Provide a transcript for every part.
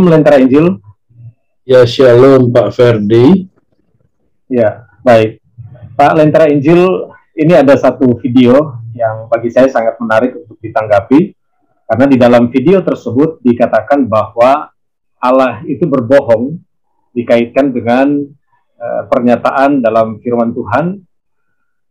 Shalom Lentera Injil. Ya, shalom Pak Ferdi. Ya, baik. Pak Lentera Injil, ini ada satu video yang bagi saya sangat menarik untuk ditanggapi, karena di dalam video tersebut dikatakan bahwa Allah itu berbohong, dikaitkan dengan pernyataan dalam firman Tuhan,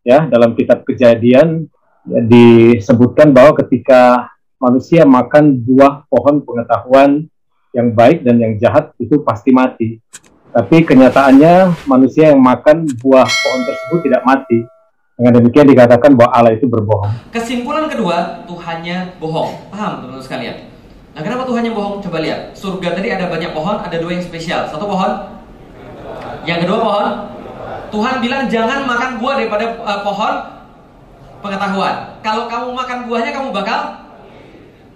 ya, dalam kitab Kejadian, ya, disebutkan bahwa ketika manusia makan buah pohon pengetahuan yang baik dan yang jahat itu pasti mati. Tapi kenyataannya manusia yang makan buah pohon tersebut tidak mati. Dengan demikian dikatakan bahwa Allah itu berbohong. Kesimpulan kedua, Tuhannya bohong. Paham teman-teman sekalian? Nah, kenapa Tuhannya bohong? Coba lihat. Surga tadi ada banyak pohon, ada dua yang spesial. Satu pohon, yang kedua pohon. Tuhan bilang jangan makan buah daripada pohon pengetahuan. Kalau kamu makan buahnya kamu bakal.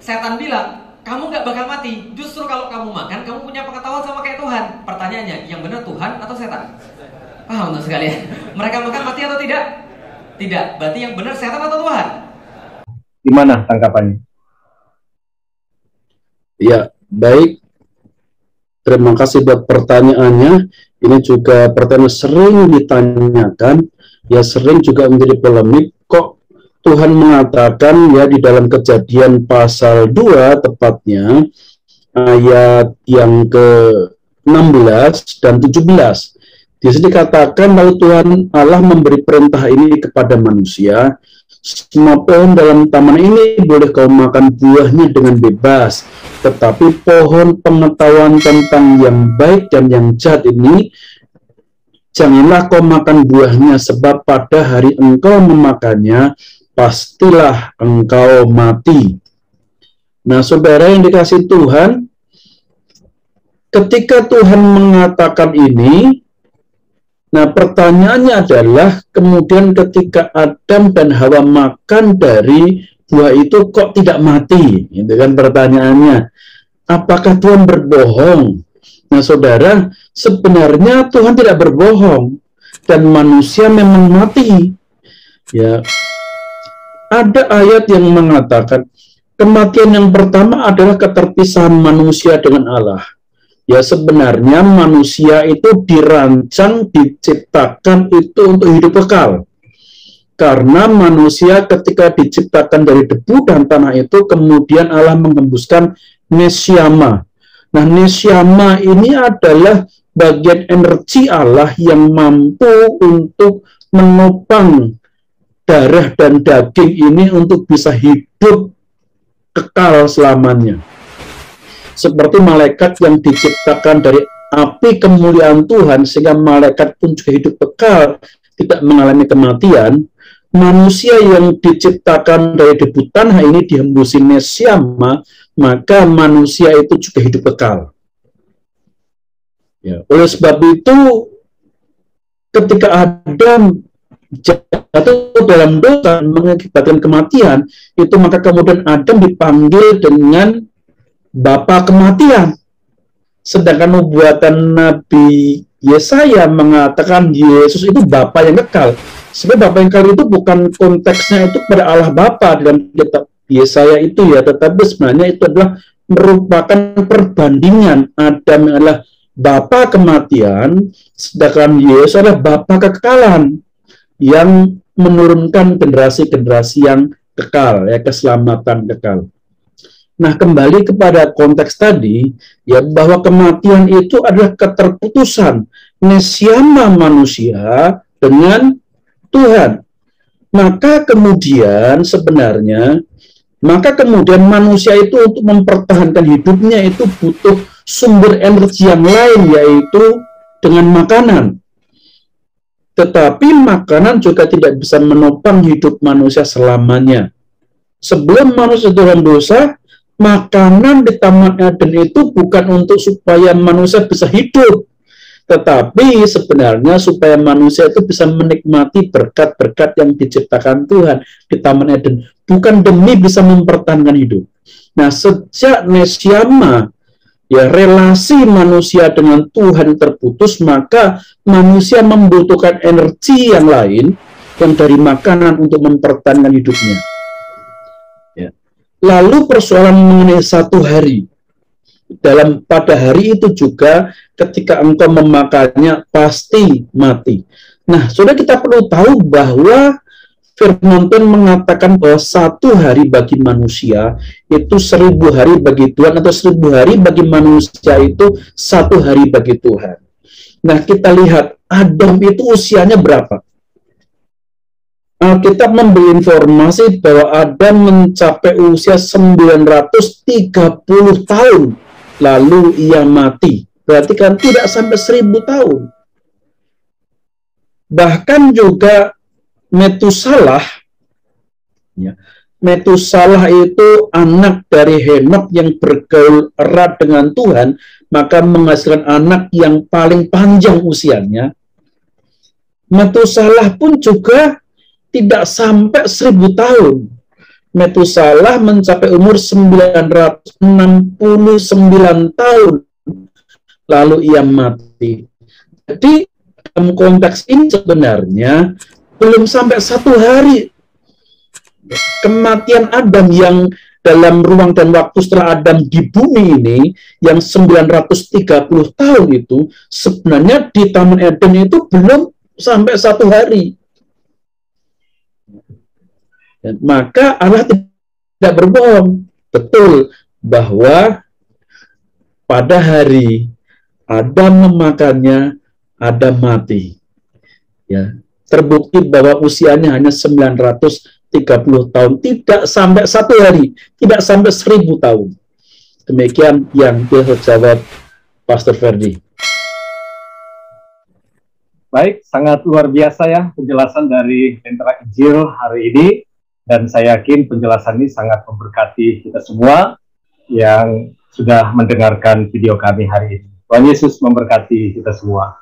Setan bilang kamu nggak bakal mati. Justru kalau kamu makan, kamu punya pengetahuan sama kayak Tuhan. Pertanyaannya, yang benar Tuhan atau setan? Paham teman sekalian? Mereka makan mati atau tidak? Tidak. Berarti yang benar setan atau Tuhan? Gimana tanggapannya? Ya, baik. Terima kasih buat pertanyaannya. Ini juga pertanyaan sering ditanyakan, ya sering juga menjadi polemik. Kok Tuhan mengatakan ya di dalam Kejadian pasal 2 tepatnya ayat yang ke-16 dan 17. Di sini dikatakan lalu Tuhan Allah memberi perintah ini kepada manusia, semua pohon dalam taman ini boleh kau makan buahnya dengan bebas, tetapi pohon pengetahuan tentang yang baik dan yang jahat ini janganlah kau makan buahnya, sebab pada hari engkau memakannya pastilah engkau mati. Nah, saudara yang dikasih Tuhan, ketika Tuhan mengatakan ini, nah pertanyaannya adalah kemudian ketika Adam dan Hawa makan dari buah itu kok tidak mati? Itu kan pertanyaannya. Apakah Tuhan berbohong? Nah, saudara, sebenarnya Tuhan tidak berbohong dan manusia memang mati. Ya. Ada ayat yang mengatakan kematian yang pertama adalah keterpisahan manusia dengan Allah. Ya, sebenarnya manusia itu dirancang, diciptakan itu untuk hidup kekal. Karena manusia ketika diciptakan dari debu dan tanah itu, kemudian Allah menghembuskan nesyama. Nah, nesyama ini adalah bagian energi Allah yang mampu untuk menopang darah dan daging ini untuk bisa hidup kekal selamanya. Seperti malaikat yang diciptakan dari api kemuliaan Tuhan, sehingga malaikat pun juga hidup kekal, tidak mengalami kematian. Manusia yang diciptakan dari debu tanah ini dihembusi nesyama, maka manusia itu juga hidup kekal. Ya, oleh sebab itu, ketika Adam jatuh dalam dosa mengakibatkan kematian, itu maka kemudian Adam dipanggil dengan bapa kematian. Sedangkan nubuatan Nabi Yesaya mengatakan Yesus itu bapa yang kekal. Sebenarnya bapa yang kekal itu bukan konteksnya itu pada Allah Bapa dalam kitab Yesaya itu ya, tetapi sebenarnya itu adalah merupakan perbandingan. Adam adalah bapa kematian, sedangkan Yesus adalah bapa kekekalan yang menurunkan generasi-generasi yang kekal, ya, keselamatan kekal. Nah, kembali kepada konteks tadi, ya, bahwa kematian itu adalah keterputusan nesyama manusia dengan Tuhan. Maka kemudian sebenarnya, manusia itu untuk mempertahankan hidupnya itu butuh sumber energi yang lain, yaitu dengan makanan. Tetapi makanan juga tidak bisa menopang hidup manusia selamanya. Sebelum manusia dalam dosa, makanan di Taman Eden itu bukan untuk supaya manusia bisa hidup, tetapi sebenarnya supaya manusia itu bisa menikmati berkat-berkat yang diciptakan Tuhan di Taman Eden, bukan demi bisa mempertahankan hidup. Nah, sejak nesyama, ya, relasi manusia dengan Tuhan terputus, maka manusia membutuhkan energi yang lain yang dari makanan untuk mempertahankan hidupnya. Ya. Lalu persoalan mengenai satu hari. pada hari itu juga ketika engkau memakannya pasti mati. Nah, sudah kita perlu tahu bahwa firman Tuhan mengatakan bahwa 1 hari bagi manusia itu 1000 hari bagi Tuhan, atau 1000 hari bagi manusia itu 1 hari bagi Tuhan. Nah, kita lihat Adam itu usianya berapa? Alkitab memberi informasi bahwa Adam mencapai usia 930 tahun, lalu ia mati. Berarti kan tidak sampai 1000 tahun. Bahkan juga Metusalah, ya, Metusalah itu anak dari Henok yang bergaul erat dengan Tuhan, maka menghasilkan anak yang paling panjang usianya. Metusalah pun juga tidak sampai 1000 tahun. Metusalah mencapai umur 969 tahun, lalu ia mati. Jadi dalam konteks ini sebenarnya belum sampai 1 hari kematian Adam yang dalam ruang dan waktu setelah Adam di bumi ini, yang 930 tahun itu, sebenarnya di Taman Eden itu belum sampai 1 hari. Dan maka Allah tidak berbohong. Betul bahwa pada hari Adam memakannya, Adam mati. Ya, terbukti bahwa usianya hanya 930 tahun, tidak sampai 1 hari, tidak sampai 1000 tahun. Demikian yang bisa jawab Pastor Ferdi. Baik, sangat luar biasa ya penjelasan dari Lentera Injil hari ini. Dan saya yakin penjelasan ini sangat memberkati kita semua yang sudah mendengarkan video kami hari ini. Tuhan Yesus memberkati kita semua.